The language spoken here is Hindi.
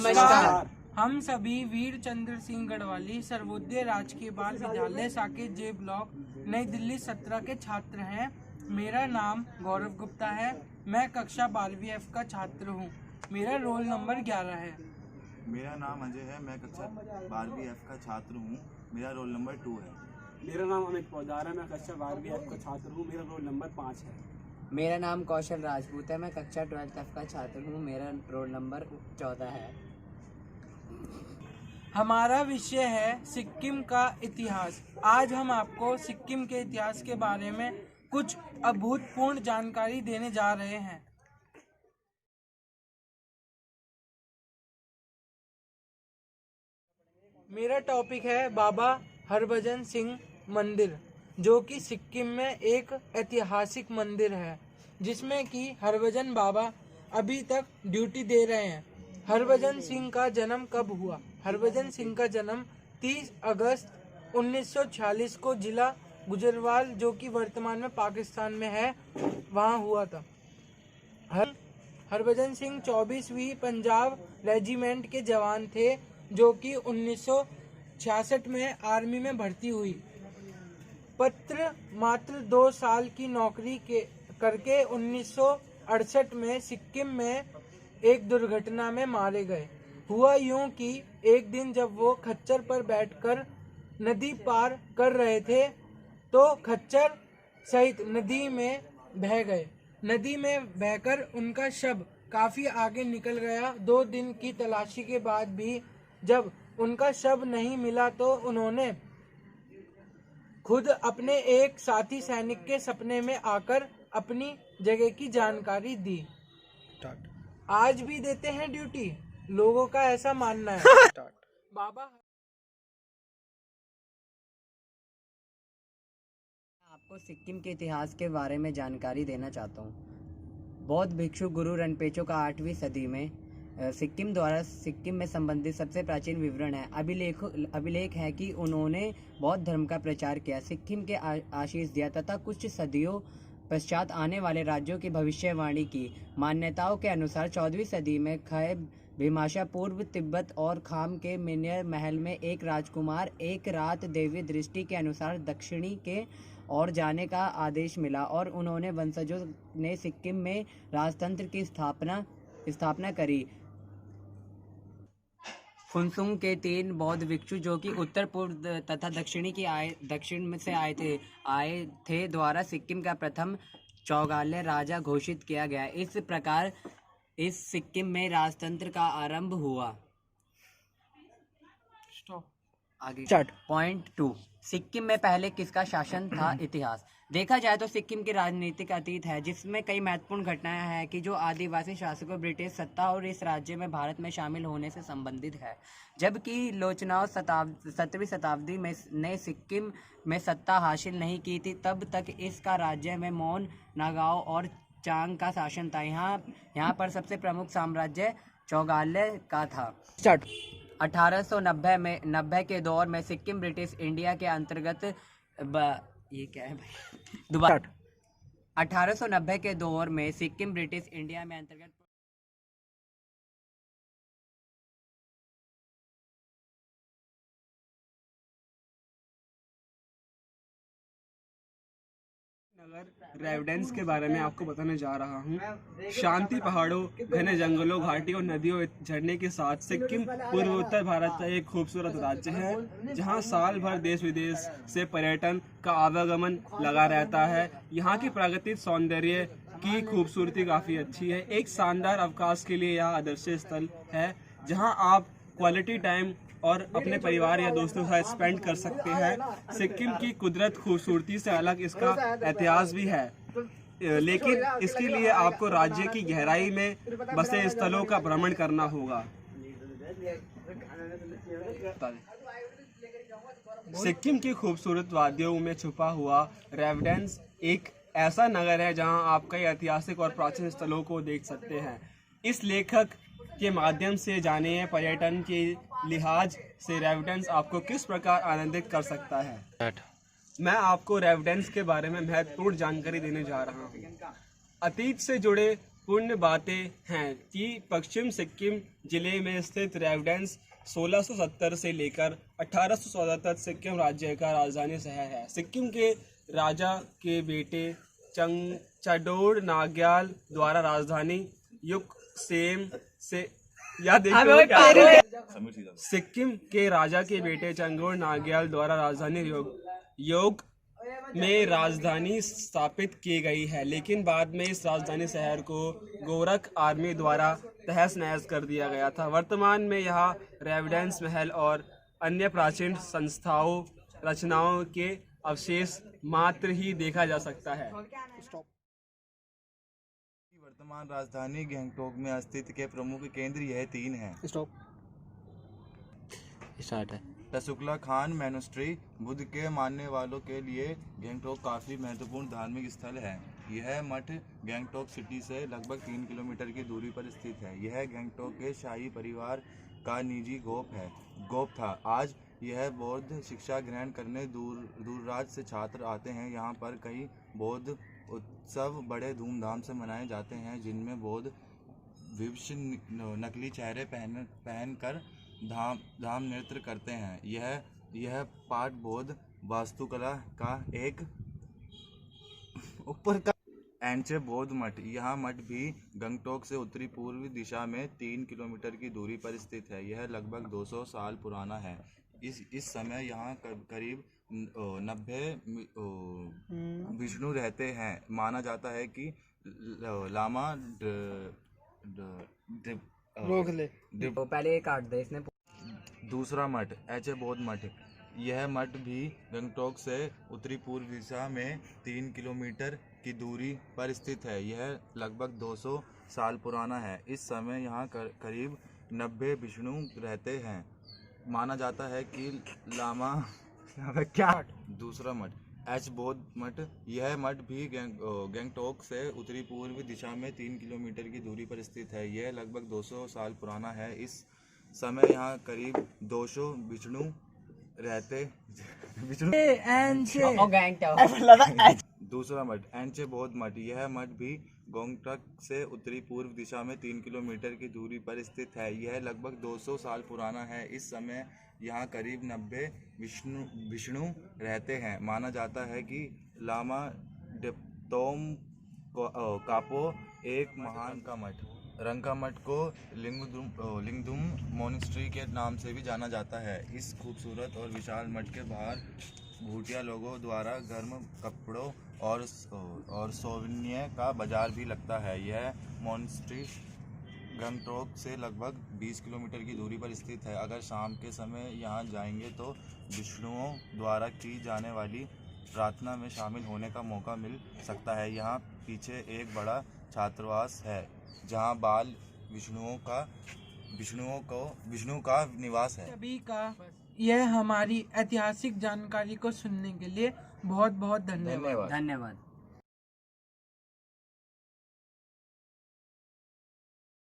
नमस्कार। हम सभी वीर चंद्र सिंह गढ़वाली सर्वोदय राजकीय बाल विद्यालय साकेत जे ब्लॉक नई दिल्ली 17 के छात्र हैं। मेरा नाम गौरव गुप्ता है। मैं कक्षा 12वीं F का छात्र हूँ। मेरा रोल नंबर 11 है। मेरा नाम अजय है। मैं कक्षा 12वीं F का छात्र हूँ। मेरा रोल नंबर 2 है। मेरा नाम अमित पौदार है। मैं कक्षा 12वीं F का छात्र हूँ। मेरा रोल नंबर 5 है। मेरा नाम कौशल राजपूत है। मैं कक्षा 12th F का छात्र हूँ। मेरा रोल नंबर 14 है। हमारा विषय है सिक्किम का इतिहास। आज हम आपको सिक्किम के इतिहास के बारे में कुछ अभूतपूर्व जानकारी देने जा रहे हैं। मेरा टॉपिक है बाबा हरभजन सिंह मंदिर, जो कि सिक्किम में एक ऐतिहासिक मंदिर है, जिसमें कि हरभजन बाबा अभी तक ड्यूटी दे रहे हैं। हरभजन सिंह का जन्म कब हुआ? हरभजन सिंह का जन्म 30 अगस्त 1946 को जिला गुजरवाल, जो कि वर्तमान में पाकिस्तान में है, वहाँ हुआ था। हरभजन सिंह 24वीं पंजाब रेजिमेंट के जवान थे, जो कि 1966 में आर्मी में भर्ती हुई। पत्र मात्र 2 साल की नौकरी करके 1968 में सिक्किम में एक दुर्घटना में मारे गए। हुआ यूं कि एक दिन जब वो खच्चर पर बैठकर नदी पार कर रहे थे, तो खच्चर सहित नदी में बह गए। नदी में बहकर उनका शव काफी आगे निकल गया। 2 दिन की तलाशी के बाद भी जब उनका शव नहीं मिला, तो उन्होंने खुद अपने एक साथी सैनिक के सपने में आकर अपनी जगह की जानकारी दी। आज भी देते हैं ड्यूटी, लोगों का ऐसा मानना है। बाबा आपको सिक्किम के इतिहास के बारे में जानकारी देना चाहता हूँ। बौद्ध भिक्षु गुरु रनपेचो का 8वीं सदी में सिक्किम द्वारा सिक्किम में संबंधित सबसे प्राचीन विवरण है। अभिलेख है कि उन्होंने बौद्ध धर्म का प्रचार किया, सिक्किम के आशीष दिया तथा कुछ सदियों पश्चात आने वाले राज्यों की भविष्यवाणी की। मान्यताओं के अनुसार 14वीं सदी में खय भीमाशा पूर्व तिब्बत और खाम के मिन्यर महल में एक राजकुमार एक रात देवी दृष्टि के अनुसार दक्षिणी के ओर जाने का आदेश मिला और उन्होंने वंशजों ने सिक्किम में राजतंत्र की स्थापना करी। फुनसुंग के 3 बौद्ध भिक्षु, जो कि उत्तर पूर्व तथा दक्षिण में से आए थे द्वारा सिक्किम का प्रथम चौगाले राजा घोषित किया गया। इस प्रकार इस सिक्किम में राजतंत्र का आरंभ हुआ। आगे पॉइंट 2, सिक्किम में पहले किसका शासन था? इतिहास। देखा जाए तो सिक्किम की राजनीतिक अतीत है, जिसमें कई महत्वपूर्ण घटनाएं हैं कि जो आदिवासी शासकों, ब्रिटिश सत्ता और इस राज्य में भारत में शामिल होने से संबंधित है। जबकि लोचनाओं 17वीं शताब्दी में ने सिक्किम में सत्ता हासिल नहीं की थी, तब तक इसका राज्य में मोन, नागाओं और चांग का शासन था। यहाँ पर सबसे प्रमुख साम्राज्य चौगाले का था। 1890 के दौर में सिक्किम ब्रिटिश इंडिया के अंतर्गत ये क्या है भाई? दोबारा 1890 के दौर में सिक्किम ब्रिटिश इंडिया में अंतर्गत नगर रेवडेंस के बारे में आपको बताने जा रहा हूँ। शांति पहाड़ों, घने जंगलों, घाटियों, नदियों, झरने के साथ सिक्किम पूर्वोत्तर भारत का एक खूबसूरत राज्य है, जहाँ साल भर देश विदेश से पर्यटन का आवागमन लगा रहता है। यहाँ की प्राकृतिक सौंदर्य की खूबसूरती काफ़ी अच्छी है। एक शानदार अवकाश के लिए यह आदर्श स्थल है, जहाँ आप क्वालिटी टाइम और अपने परिवार या दोस्तों के साथ स्पेंड कर सकते हैं। सिक्किम की कुदरत खूबसूरती से अलग इसका इतिहास भी है, लेकिन इसके लिए आपको राज्य की गहराई में बसे स्थलों का भ्रमण करना होगा। सिक्किम की खूबसूरत वादियों में छुपा हुआ रेवडेंस एक ऐसा नगर है जहां आप कई ऐतिहासिक और प्राचीन स्थलों को देख सकते हैं। इस लेखक के माध्यम से जानिए पर्यटन के लिहाज से रेवडेंस आपको किस प्रकार आनंदित कर सकता है। मैं आपको रेवडेंस के बारे में महत्वपूर्ण जानकारी देने जा रहा हूँ। अतीत से जुड़े महत्वपूर्ण बातें हैं कि पश्चिम सिक्किम जिले में स्थित रेवडेंस 1670 से लेकर 1814 तक सिक्किम राज्य का राजधानी शहर है। सिक्किम के राजा के बेटे चडोड़ नाग्याल द्वारा राजधानी युकसेम से सिक्किम के राजा के बेटे चंगोड़ नाग्याल द्वारा राजधानी योग में राजधानी स्थापित की गई है, लेकिन बाद में इस राजधानी शहर को गोरख आर्मी द्वारा तहस नहस कर दिया गया था। वर्तमान में यहाँ रेवडेंस महल और अन्य प्राचीन संस्थाओं रचनाओं के अवशेष मात्र ही देखा जा सकता है। वर्तमान राजधानी गंगटोक में स्थित के प्रमुख केंद्र यह 3 हैं। तसुकला खान मोनेस्ट्री बुद्ध के मानने वालों के लिए गंगटोक काफ़ी महत्वपूर्ण धार्मिक स्थल है। यह मठ गंगटोक सिटी से लगभग 3 किलोमीटर की दूरी पर स्थित है। यह गंगटोक के शाही परिवार का निजी गोप था। आज यह बौद्ध शिक्षा ग्रहण करने दूरदराज से छात्र आते हैं। यहाँ पर कई बौद्ध उत्सव बड़े धूमधाम से मनाए जाते हैं, जिनमें बौद्ध भिक्षु नकली चेहरे पहनकर धाम नृत्य करते हैं। यह पाठ बौद्ध वास्तुकला का एक ऊपर का एंचे बौद्ध मठ। यह मठ भी गंगटोक से उत्तरी पूर्व दिशा में 3 किलोमीटर की दूरी पर स्थित है। यह लगभग 200 साल पुराना है। इस समय यहाँ करीब 90 विष्णु रहते हैं। माना जाता है कि लामा पहले काट दे इसने। दूसरा मठ एचे बौद्ध मठ। यह मठ भी गंगटोक से उत्तरी पूर्व दिशा में 3 किलोमीटर की दूरी पर स्थित है। यह लगभग 200 साल पुराना है। इस समय यहाँ करीब 90 विष्णु रहते हैं। माना जाता है कि लामा क्या। दूसरा मठ एच बौद्ध मठ। यह मठ भी गंगटोक से उत्तरी पूर्व दिशा में 3 किलोमीटर की दूरी पर स्थित है। यह लगभग 200 साल पुराना है। इस समय यहाँ करीब 200 विष्णु रहते दूसरा मठ एंचे बौद्ध मठ। यह मठ भी गंगटोक से उत्तरी पूर्व दिशा में 3 किलोमीटर की दूरी पर स्थित है। यह लगभग 200 साल पुराना है। इस समय यहाँ करीब 90 विष्णु रहते हैं। माना जाता है कि लामा डिप्तोम कापो एक महान का मठ। रंका मठ को लिंगदुम मोनेस्ट्री के नाम से भी जाना जाता है। इस खूबसूरत और विशाल मठ के बाहर भूटिया लोगों द्वारा गर्म कपड़ों और सोविनियर का बाजार भी लगता है। यह मोनेस्ट्री गंगटोक से लगभग 20 किलोमीटर की दूरी पर स्थित है। अगर शाम के समय यहाँ जाएंगे तो विष्णुओं द्वारा की जाने वाली प्रार्थना में शामिल होने का मौका मिल सकता है। यहाँ पीछे एक बड़ा छात्रावास है, जहाँ बाल विष्णु का निवास है। सभी का यह हमारी ऐतिहासिक जानकारी को सुनने के लिए बहुत बहुत धन्यवाद। धन्यवाद।